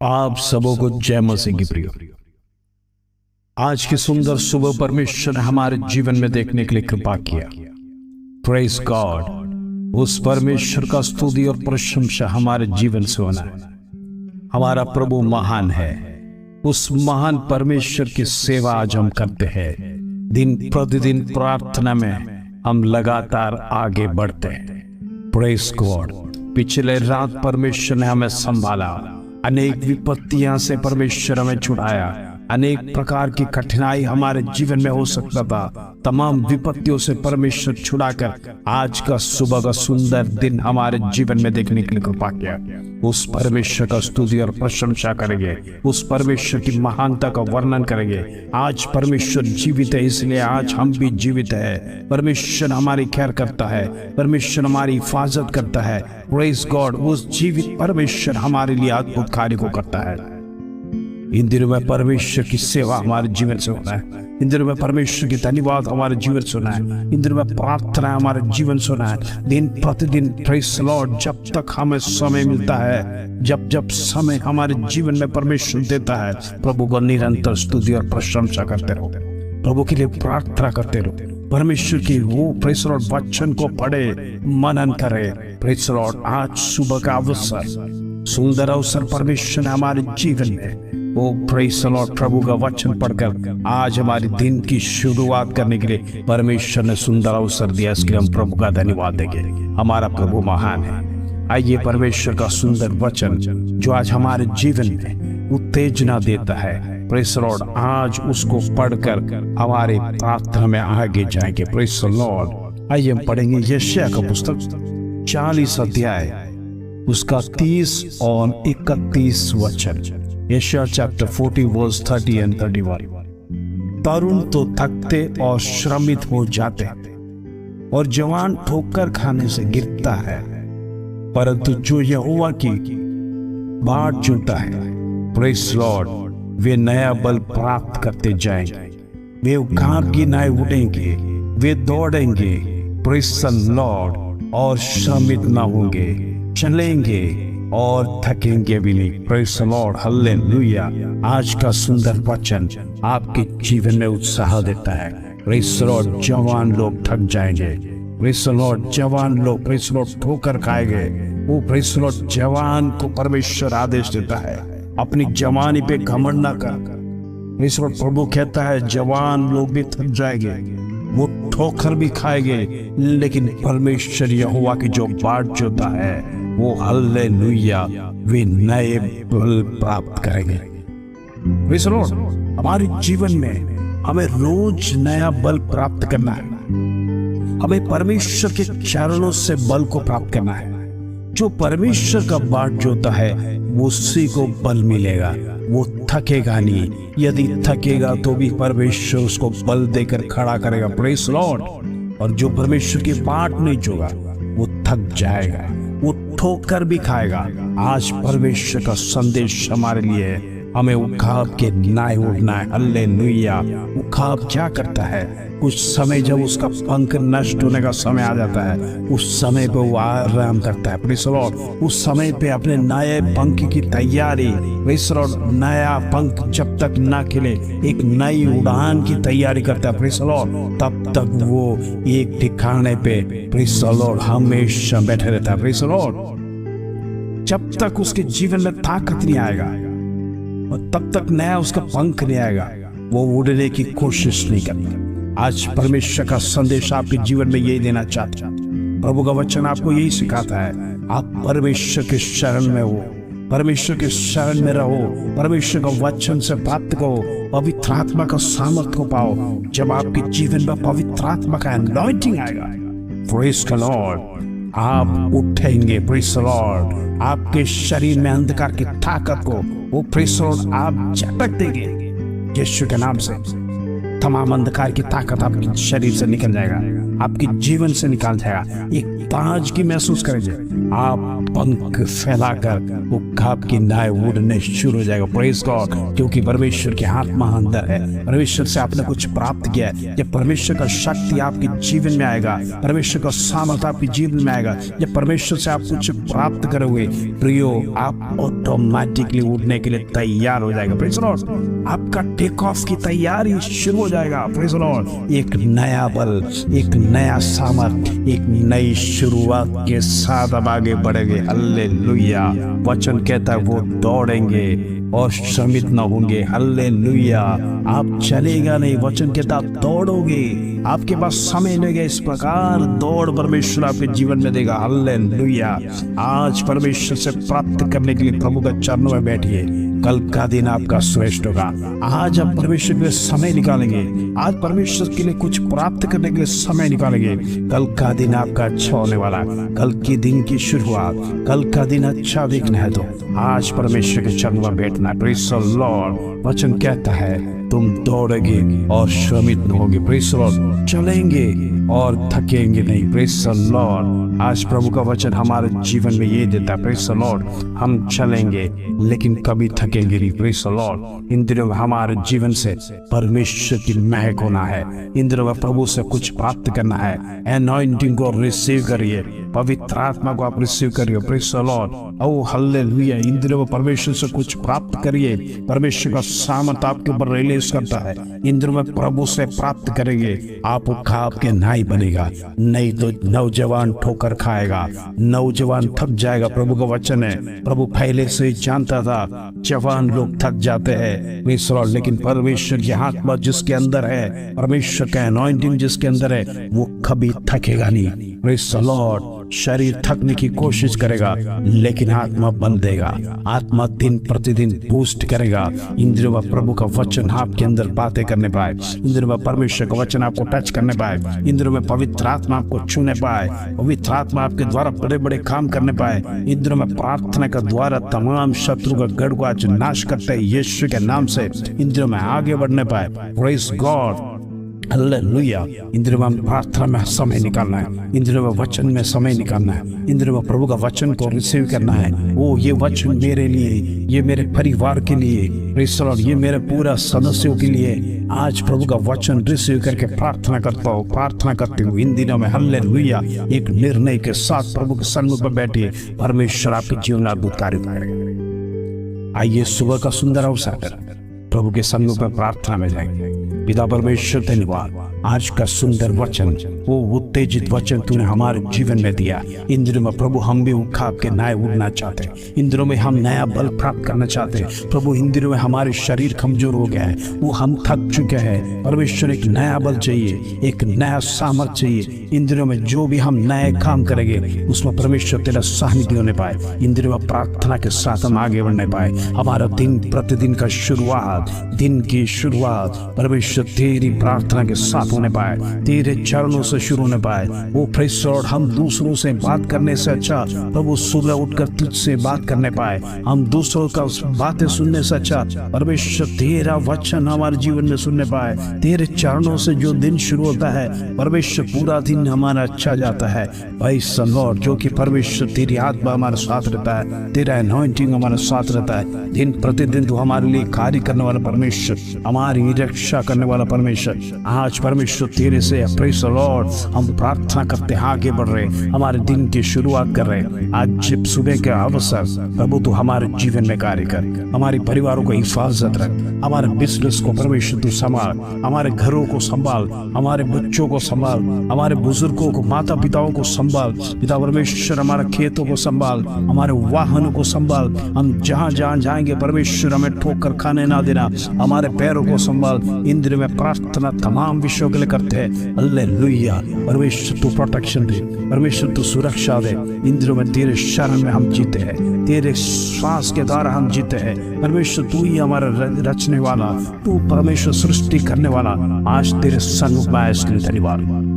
आप सबों को जय मसीह की प्रिय। आज की सुंदर सुबह परमेश्वर ने हमारे जीवन में देखने के लिए कृपा किया। Praise God. उस परमेश्वर का स्तुति और प्रशंसा हमारे जीवन से होना है। हमारा प्रभु महान है। उस महान परमेश्वर की सेवा आज हम करते हैं। दिन प्रतिदिन प्रार्थना में हम लगातार आगे बढ़ते हैं। Praise God. पिछले रात परमेश्वर ने हमें संभाला। अनेक विपत्तियां से परमेश्वर हमें छुड़ाया। अनेक प्रकार की कठिनाई हमारे जीवन में हो सकता था। तमाम विपत्तियों से परमेश्वर छुड़ाकर आज का सुबह का सुंदर दिन हमारे जीवन में देखने के लिए कृपा किया। उस परमेश्वर का स्तुति और प्रशंसा करेंगे। उस परमेश्वर की महानता का वर्णन करेंगे। आज परमेश्वर जीवित है, इसलिए आज हम भी जीवित है। परमेश्वर हमारी खैर करता है। परमेश्वर हमारी हिफाजत करता है। Praise God. उस जीवित परमेश्वर हमारे लिए अद्भुत कार्य को करता है। इन दिनों में परमेश्वर की सेवा हमारे जीवन से होना है। इन दिनों में परमेश्वर की धन्यवाद हमारे जीवन से होना है। इन दिनों में प्रार्थना हमारे जीवन से होना है। दिन प्रतिदिन प्रेज लॉर्ड, जब तक हमें समय मिलता है, जब जब समय हमारे जीवन में परमेश्वर देता है, प्रभु को निरंतर स्तुति और प्रशंसा करते रहो। प्रभु के लिए प्रार्थना करते रहो। परमेश्वर की वो प्रेज लॉर्ड वचन को पढ़े, मनन करे। प्रेज लॉर्ड, आज सुबह का अवसर, सुंदर अवसर परमेश्वर ने हमारे जीवन में वो प्रेज लॉर्ड प्रभु का वचन पढ़कर आज हमारे दिन की शुरुआत करने के लिए परमेश्वर ने सुंदर अवसर दिया। इसके लिए हम प्रभु का धन्यवाद देंगे। हमारा प्रभु महान है। आइए परमेश्वर का सुंदर वचन जो आज हमारे जीवन में उत्तेजना देता है, प्रेज लॉर्ड, आज उसको पढ़कर हमारे प्रार्थना में आगे जाएंगे। Praise Lord. आइए हम पढ़ेंगे यशायाह का पुस्तक 40 अध्याय, उसका 30 और 31 वचन। यशायाह चैप्टर 40 वर्स 30 एंड 31। तरुण तो थकते और श्रमित हो जाते हैं और जवान ठोकर खाने से गिरता है, परंतु जो यहोवा की बाट चुनता है, प्रेज लॉर्ड, वे नया बल प्राप्त करते जाएंगे। वे उखाड़ की नाई उड़ेंगे, वे दौड़ेंगे, प्रेज लॉर्ड, और श्रमित न होंगे, चलेंगे और थकेंगे भी नहीं। Praise Lord, hallelujah. आज का सुंदर वचन आपके जीवन में उत्साह देता है। प्रेज लॉर्ड, जवान लोग थक जाएंगे। प्रेज लॉर्ड, जवान लोग प्रेज लॉर्ड ठोकर खाएंगे। वो प्रेज लॉर्ड, जवान को परमेश्वर आदेश देता है, अपनी जवानी पे घमंड न कर। प्रेज लॉर्ड, प्रभु कहता है जवान लोग भी थक जाएंगे, वो ठोकर भी खाएंगे, लेकिन परमेश्वर यहोवा की जो बाट जोता है वो हालेलुया, वे नए बल प्राप्त करेंगे। प्रेज लॉर्ड, हमारे जीवन में हमें रोज नया बल प्राप्त करना है। हमें परमेश्वर के चरणों से बल को प्राप्त करना है। जो परमेश्वर का बाट जोता है उसी को बल मिलेगा। वो थकेगा नहीं। यदि थकेगा तो भी परमेश्वर उसको बल देकर खड़ा करेगा। Praise Lord. और जो परमेश्वर की बाट नहीं जोगा वो थक जाएगा, वो ठोकर भी खाएगा। आज परमेश्वर का संदेश हमारे लिए है, हमें उखाड़ के नाई उड़ना है। हालेलुया। उखाड़ क्या करता है? कुछ समय जब उसका पंख नष्ट होने का समय आ जाता है, उस समय पे वो आराम करता है। प्रेज लॉर्ड, उस समय पे अपने नए पंख की तैयारी, प्रेज लॉर्ड, नया पंख जब तक ना खिले, एक नई उड़ान की तैयारी करता है। प्रेज लॉर्ड, तब तक वो एक ठिकाने पे प्रेज लॉर्ड हमेशा बैठे रहता है। प्रेज लॉर्ड, जब तक उसके जीवन में ताकत नहीं आएगा और तब तक नया उसका पंख नहीं आएगा, वो उड़ने की कोशिश नहीं करता। आज परमेश्वर का संदेश आपके जीवन में यही देना चाहता है। प्रभु का वचन आपको यही सिखाता है, आप परमेश्वर के शरण में हो, परमेश्वर के शरण में रहो, परमेश्वर का वचन से प्राप्त करो, पवित्र आत्मा का सामर्थ को पाओ। जब आपके जीवन में पवित्र आत्मा का अनॉइंटिंग आएगा, प्रेज द लॉर्ड, आप उठेंगे। प्रेज द लॉर्ड, आपके शरीर में अंधकार की ताकत को वो प्रेज द लॉर्ड आप झटक देंगे। यीशु के नाम से तमाम अंधकार की ताकत आपके शरीर से निकल जाएगा। आपके जीवन से निकाल जाएगा। एक ताजगी महसूस करेंगे, आप पंख फैलाकर वो खाब की नाव उड़ने शुरू हो जाएगा। प्रेज गॉड, क्योंकि परमेश्वर के आत्मा अंदर है, परमेश्वर से आपने कुछ प्राप्त किया है। जब परमेश्वर का शक्ति आपके जीवन में आएगा, परमेश्वर का सामर्थ आपके जीवन में आएगा, जब परमेश्वर से आप कुछ प्राप्त करोगे प्रियो, आप ऑटोमेटिकली उड़ने के लिए तैयार हो जाएगा। प्रेज लॉर्ड, आपका टेक ऑफ की तैयारी शुरू हो जाएगा। प्रेज लॉर्ड, एक नया बल, एक नया सामर्थ, एक नई शुरुआत के साथ अब आगे बढ़ेंगे। हालेलुया। वचन कहता है वो दौड़ेंगे और श्रमित न होंगे। हालेलुया। आप चलेगा नहीं, वचन कहता आप दौड़ोगे, आपके पास समय नहीं है। इस प्रकार दौड़ परमेश्वर आपके जीवन में देगा। हालेलुया। आज परमेश्वर से प्राप्त करने के लिए प्रभु के चरणों में बैठिए। कल का दिन आपका श्रेष्ठ होगा। आज आप परमेश्वर के लिए समय निकालेंगे, आज परमेश्वर के लिए कुछ प्राप्त करने के लिए समय निकालेंगे। कल का दिन आपका अच्छा होने वाला है। कल के दिन की शुरुआत, कल का दिन अच्छा देखना है तो आज परमेश्वर के चरणों में बैठना है। Praise the Lord. वचन कहता है तुम दौड़ोगे और श्रमित न होगे। Praise the Lord. चलेंगे और थकेंगे नहीं। Praise the Lord. आज प्रभु का वचन हमारे जीवन में ये देता है। Praise the Lord. हम चलेंगे लेकिन कभी थकेंगे नहीं। Praise the Lord. इन दिनों में हमारे जीवन से परमेश्वर की महक होना है। इन दिनों में प्रभु से कुछ प्राप्त करना है। एनॉइंटिंग को रिसीव करिए, पवित्र आत्मा को आप रिसीव करिए। Praise the lord. Oh hallelujah. इन दिनों में परमेश्वर से कुछ प्राप्त करिए। परमेश्वर का सामर्थ आपके ऊपर रिलीज करता है। इन दिनों में प्रभु से प्राप्त करेंगे, आप खाब के नाई बनेगा। नहीं तो नौजवान ठोकर खाएगा, नौजवान थक जाएगा। प्रभु का वचन है, प्रभु पहले से जानता था जवान लोग थक जाते हैं, लेकिन परमेश्वर की आत्मा जिसके अंदर है, परमेश्वर का एनॉइंटिंग जिसके अंदर है, वो कभी थकेगा नहीं। Praise the Lord. शरीर थकने की कोशिश करेगा लेकिन आत्मा बल देगा। आत्मा दिन प्रतिदिन बूस्ट करेगा। इन दिनों में प्रभु का वचन आपके अंदर बातें करने पाए, इन दिनों में परमेश्वर का वचन आपको टच करने पाए, इन दिनों में पवित्र आत्मा आपको छूने पाए, पवित्र आत्मा आपके द्वारा बड़े बड़े काम करने पाए। इन दिनों में प्रार्थना का द्वारा तमाम शत्रु का गढ़ को आज नाश करते हैं यीशु के नाम से। इन दिनों में आगे बढ़ने पाए। Praise God. हालेलुया। इन दिनों में प्रार्थना में समय निकालना है, इन दिनों में वचन में समय निकालना है, इन दिनों में प्रभु का वचन को रिसीव करना है। वो ये वचन मेरे लिए, ये मेरे परिवार के लिए, प्रेज़ द लॉर्ड, ये मेरे पूरा सदस्यों के लिए आज प्रभु का वचन रिसीव करके प्रार्थना करता हूँ, प्रार्थना करती हूँ। इन दिनों में हालेलुया एक निर्णय के साथ प्रभु के सन्मुख पर बैठिए। परमेश्वर आपके जीवन में अद्भुत कार्य करेगा। आइए सुबह का सुंदर अवसर प्रभु के सन्मुख में प्रार्थना में जाएंगे। पिता परमेश्वर धन्यवाद, आज का सुंदर वचन, वो उत्तेजित वचन तूने हमारे जीवन में दिया। इन दिनों में प्रभु हम भी खाब के नाए उड़ना चाहते हैं। इन दिनों में हम नया बल प्राप्त करना चाहते हैं। प्रभु इन दिनों में हमारे शरीर कमजोर हो गया है, वो हम थक चुके हैं। परमेश्वर एक नया बल चाहिए, एक नया सामर्थ चाहिए। इन दिनों में जो भी हम नए काम करेंगे उसमें परमेश्वर तेरा सानिध्य होने पाए। इन दिनों में प्रार्थना के साथ हम आगे बढ़ने पाए। हमारा दिन प्रतिदिन का शुरुआत, दिन की शुरुआत परमेश्वर तेरी प्रार्थना के साथ होने पाए, तेरे चरणों से शुरू होने पाए। वो प्रेज़ द लॉर्ड। हम दूसरों से बात करने से अच्छा प्रभु सुबह उठकर तुझसे बात करने पाए। हम दूसरों का बातें सुनने से अच्छा परमेश्वर तेरा वचन हमारे जीवन में सुनने पाए। तेरे चरणों से जो दिन शुरू होता है परमेश्वर पूरा दिन हमारा अच्छा जाता है। Praise the Lord. जो कि परमेश्वर तेरी आत्मा हमारे साथ रहता है, तेरा एनॉइंटिंग हमारे साथ रहता है। दिन प्रतिदिन तू हमारे लिए कार्य करने वाला परमेश्वर, हमारी रक्षा करने वाला परमेश्वर। आज परमेश्वर तेरे से प्रेज़ द लॉर्ड हम प्रार्थना करते आगे बढ़ रहे, हमारे दिन की शुरुआत कर रहे। आज सुबह के अवसर प्रभु तू हमारे जीवन में कार्य कर, हमारे परिवारों को हिफाजत रख, हमारे बिजनेस को परमेश्वर तू संभाल, हमारे घरों को संभाल, हमारे बच्चों को संभाल, हमारे बुजुर्गों को, माता पिताओं को संभाल। पिता परमेश्वर हमारे खेतों को संभाल, हमारे वाहनों को संभाल। हम जहाँ जहाँ जाएंगे परमेश्वर हमें ठोकर खाने ना देना, हमारे पैरों को संभाल। इन दिनों में प्रार्थना तमाम विषयों के लिए करते हैं। हालेलुया। परमेश्वर तू प्रोटेक्शन दे, परमेश्वर तू सुरक्षा दे। इन दिनों में तेरे शरण में हम जीते हैं, तेरे श्वास के द्वारा हम जीते हैं। परमेश्वर तू ही हमारा रचने वाला, तू परमेश्वर सृष्टि करने वाला। आज तेरे सन्मुख में इसके लिए धन्यवाद।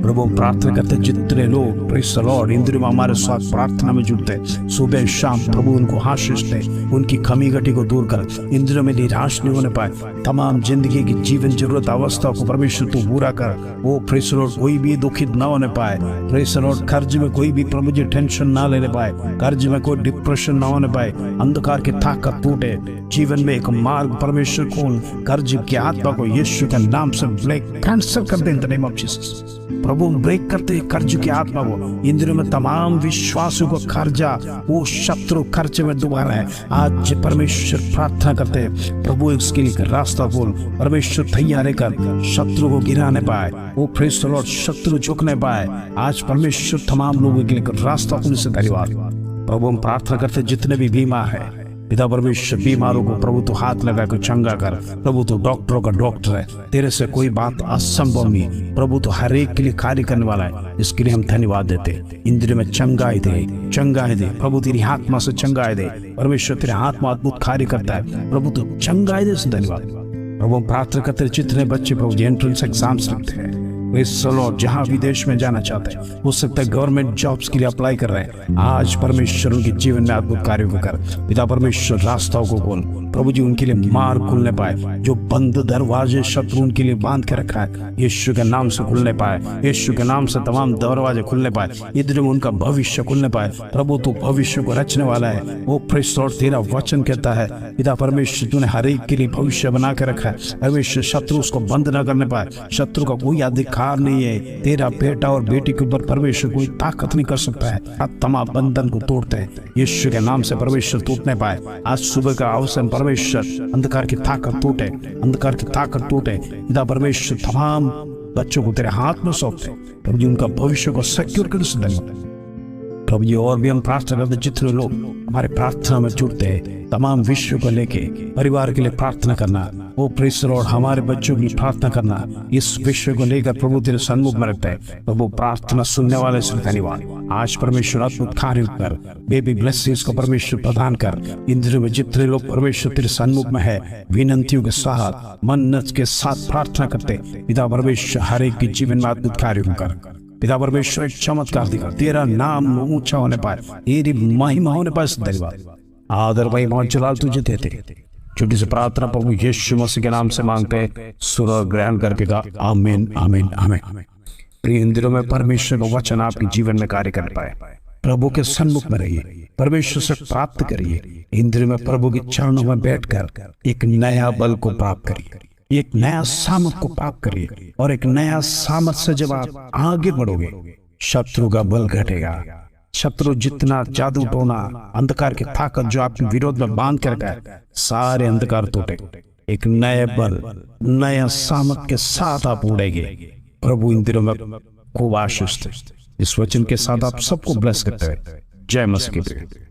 प्रभु प्रार्थना करते जितने लोग प्रेज द लॉर्ड इंद्रियों में हमारे साथ प्रार्थना में जुड़ते सुबह शाम, प्रभु उनको आशीष दे, उनकी कमी घटी को दूर कर, इंद्रियों में निराश नहीं होने पाए, तमाम जिंदगी की जीवन जरूरत अवस्था को परमेश्वर तू पूरा कर। वो प्रेज द लॉर्ड कोई भी दुखित ना होने पाए, प्रेज द लॉर्ड कर्ज में कोई भी प्रभु जी टेंशन ना लेने पाए, कर्ज में कोई डिप्रेशन ना होने पाए, अंधकार की ताकत टूटे, जीवन में एक मार्ग परमेश्वर खोल, कर्ज की आत्मा को यीशु के नाम से ब्रेक कैंसिल कर दे in the name of Jesus. प्रभु ब्रेक करते कर्ज की आत्मा को, इंद्रियों में तमाम विश्वासों को कर्जा, वो शत्रु कर्ज में दोबारा है, आज परमेश्वर प्रार्थना करते हैं प्रभु इसके लिए रास्ता खोल, परमेश्वर तैयार कर, शत्रु को गिराने पाए, वो प्रेज द लॉर्ड शत्रु झुकने पाए, आज परमेश्वर तमाम लोगों के लिए रास्ता खोलने से धन्यवाद। प्रभु हम प्रार्थना करते जितने भी बीमार है पिता परमेश्वर, बीमारों को प्रभु तो हाथ लगा कर चंगा कर, प्रभु तो डॉक्टरों का डॉक्टर है, तेरे से कोई बात असंभव नहीं, प्रभु तो हर एक के लिए कार्य करने वाला है, इसके लिए हम धन्यवाद देते। इंद्रियों में चंगाई दे, चंगाई दे प्रभु, तेरी आत्मा से चंगाई दे, परमेश्वर तेरे आत्मा अद्भुत कार्य करता है, प्रभु तो चंगाई दे से धन्यवाद। प्रभु हम प्रार्थना करते जितने बच्चे प्रभु जी एंट्रेंस एग्जाम्स लिखते हैं, जहां विदेश में जाना चाहते हैं, हो सकता है गवर्नमेंट जॉब्स के लिए अप्लाई कर रहे हैं, आज परमेश्वर उनके जीवन में अद्भुत कार्यों को कर, पिता परमेश्वर रास्ताओं को खोल, प्रभु जी उनके लिए मार्ग खुलने पाए, जो बंद दरवाजे शत्रु उनके लिए बांध के रखा है यीशु के नाम से खुलने पाए, यीशु के नाम से तमाम दरवाजे खुलने पाए, इधर में उनका भविष्य खुलने पाए, प्रभु तू भविष्य को रचने वाला है, वो प्रेस और तेरा वचन कहता है पिता परमेश्वर तूने हर एक के लिए भविष्य बना के रखा है, परमेश्वर शत्रु उसको बंद न करने पाए, शत्रु का कोई अधिकार नहीं है, तेरा बेटा और बेटी के ऊपर परमेश्वर कोई ताकत नहीं कर सकता है, तमाम बंधन को तोड़ते हैं यीशु के नाम से, परमेश्वर टूटने पाए, आज सुबह का अवसर परमेश्वर अंधकार की ताकत टूटे, अंधकार की ताकत टूटे, पिता परमेश्वर तमाम बच्चों को तेरे हाथ में सौंपते, प्रभु जी उनका भविष्य को सिक्योर कर देंगे। प्रभु जी और भी हम प्रार्थना करते जितने लोग हमारे प्रार्थना में जुड़ते हैं, तमाम विश्व को लेके परिवार के लिए प्रार्थना करना, वो प्रेज द लॉर्ड हमारे बच्चों के लिए प्रार्थना करना, इस विषय को लेकर प्रभु तेरे सन्मुख में रखते हैं, प्रभु प्रार्थना सुनने वाले से धन्यवाद। आज परमेश्वर अद्भुत कार्य कर, बेबी ब्लेसिंग्स को परमेश्वर प्रदान कर, इंद्रियों में जितने लोग परमेश्वर तेरे सन्मुख में है, विनंतियों के साथ मन्नत के साथ प्रार्थना करते, पिता परमेश्वर हर एक के जीवन में अद्भुत कार्य कर, पिता परमेश्वर एक चमत्कार दिखा, तेरा नाम ऊंचा होने पाए, तेरी महिमा होने पाए, धन्यवाद आदर महिमा जलाल तुझे देते। छोटी सी प्रार्थना प्रभु यीशु मसीह के नाम से मांगते हैं, सुर ग्रहण करके का आमीन आमीन आमीन। प्रिय इंद्रियों में परमेश्वर का वचन आपके जीवन में कार्य कर पाए, प्रभु के सन्मुख में रहिए, परमेश्वर से प्राप्त करिए, इंद्रियों में प्रभु के चरणों में बैठकर एक नया बल को प्राप्त करिए, एक नया सामर्थ को प्राप्त करिए, और एक नया सामर्थ से जब आप आगे बढ़ोगे शत्रु का बल घटेगा, शत्रु जितना जादू टोना अंधकार की ताकत जो आपके विरोध में बांध कर रखा है, सारे अंधकार टूटे, एक नए बल नया सामर्थ के साथ आप उड़ेंगे। प्रभु इन दिनों में खूब आशीष दे। इस वचन के साथ आप सबको ब्लेस करते हुए जय मसीह की।